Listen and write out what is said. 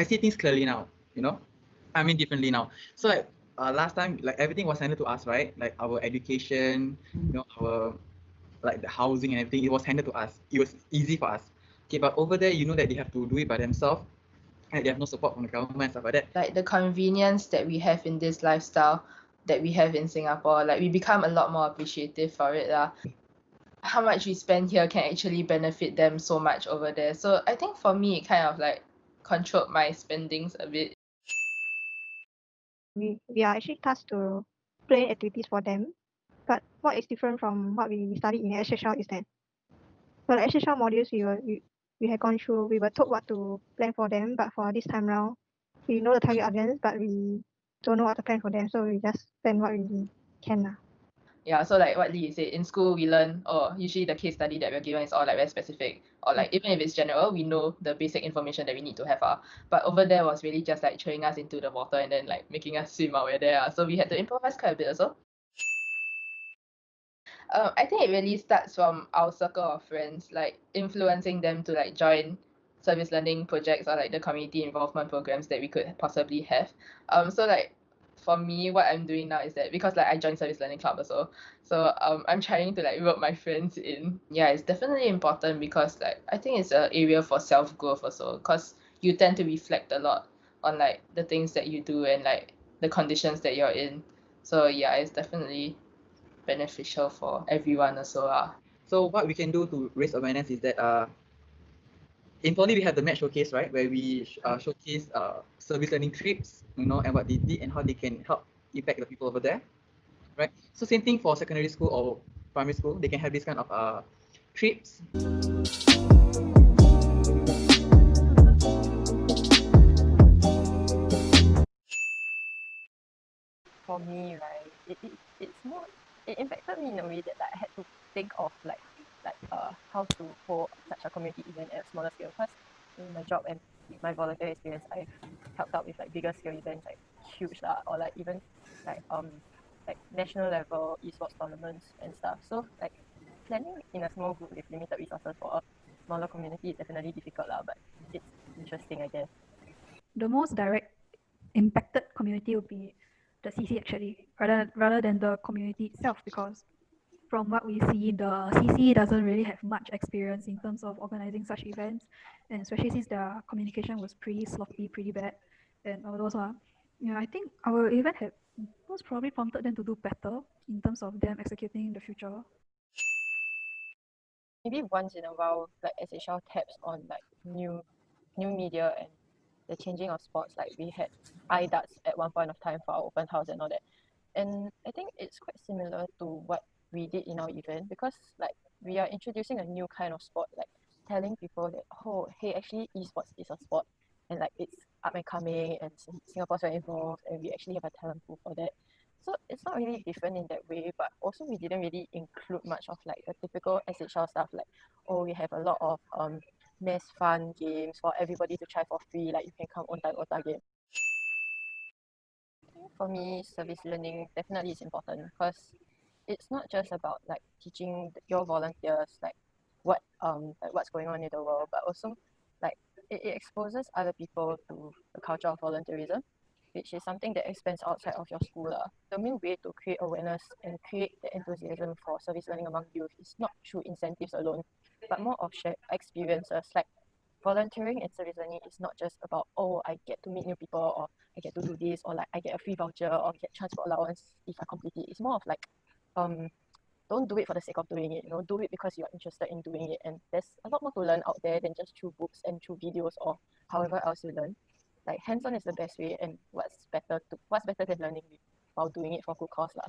I see things clearly now, you know. I mean differently now. So like last time, like everything was handed to us, right? Like our education, you know, our like the housing and everything, it was handed to us. It was easy for us. Okay, but over there, you know that they have to do it by themselves. And they have no support from the government and stuff like that. Like the convenience that we have in this lifestyle that we have in Singapore, like we become a lot more appreciative for it lah. How much we spend here can actually benefit them so much over there. So I think for me, it kind of like controlled my spendings a bit. We are actually tasked to plan activities for them. But what is different from what we studied in SHL is that for the SHL modules we had gone through, we were told what to plan for them, but for this time round, we know the target audience, but we don't know what to plan for them, so we just plan what we can lah. Yeah, so like what Lee said, in school we learn, or usually the case study that we're given is all like very specific, or like even if it's general, we know the basic information that we need to have. But over there was really just like throwing us into the water and then like making us swim while we're there. So we had to improvise quite a bit also. I think it really starts from our circle of friends, like influencing them to like join service learning projects or like the community involvement programs that we could possibly have. So like for me, what I'm doing now is that because like I joined service learning club also, so I'm trying to like rope my friends in. Yeah, it's definitely important because like I think it's an area for self growth also, because you tend to reflect a lot on like the things that you do and like the conditions that you're in. So yeah, it's definitely beneficial for everyone also. So what we can do to raise awareness is that in poly we have the M.A.D showcase, right, where we showcase service learning trips, you know, and what they did and how they can help impact the people over there, right? So same thing for secondary school or primary school, they can have this kind of trips. For me, right, it's more, it impacted me in a way that like, I had to think of how to hold such a community event at a smaller scale. Because in my job and my volunteer experience, I've helped out with like bigger scale events, like huge or like even like national level esports tournaments and stuff. So like planning in a small group with limited resources for a smaller community is definitely difficult but it's interesting, I guess. The most direct impacted community would be the CC actually, rather than the community itself, because from what we see, the CC doesn't really have much experience in terms of organizing such events, and especially since their communication was pretty sloppy, pretty bad, and all those are. Yeah, I think our event had most probably prompted them to do better in terms of them executing in the future. Maybe once in a while, like SHL taps on like new media and the changing of sports. Like we had iDarts at one point of time for our open house and all that. And I think it's quite similar to what we did in our event, because like we are introducing a new kind of sport, like telling people that, oh, hey, actually esports is a sport and like it's up and coming and Singapore's very involved and we actually have a talent pool for that. So it's not really different in that way, but also we didn't really include much of like the typical SHL stuff, like, oh, we have a lot of mass fun games for everybody to try for free, like you can come on time game. For me, service learning definitely is important because it's not just about like teaching your volunteers like what's going on in the world, but also like it exposes other people to the culture of volunteerism, which is something that expands outside of your school. The main way to create awareness and create the enthusiasm for service learning among youth is not through incentives alone, but more of shared experiences. Like volunteering and service learning is not just about, oh, I get to meet new people, or I get to do this, or like I get a free voucher or get transport allowance if I complete it. It's more of like don't do it for the sake of doing it, do it because you're interested in doing it. And there's a lot more to learn out there than just through books and through videos or however else you learn. Like hands-on is the best way, and what's better than learning while doing it for good cause lah.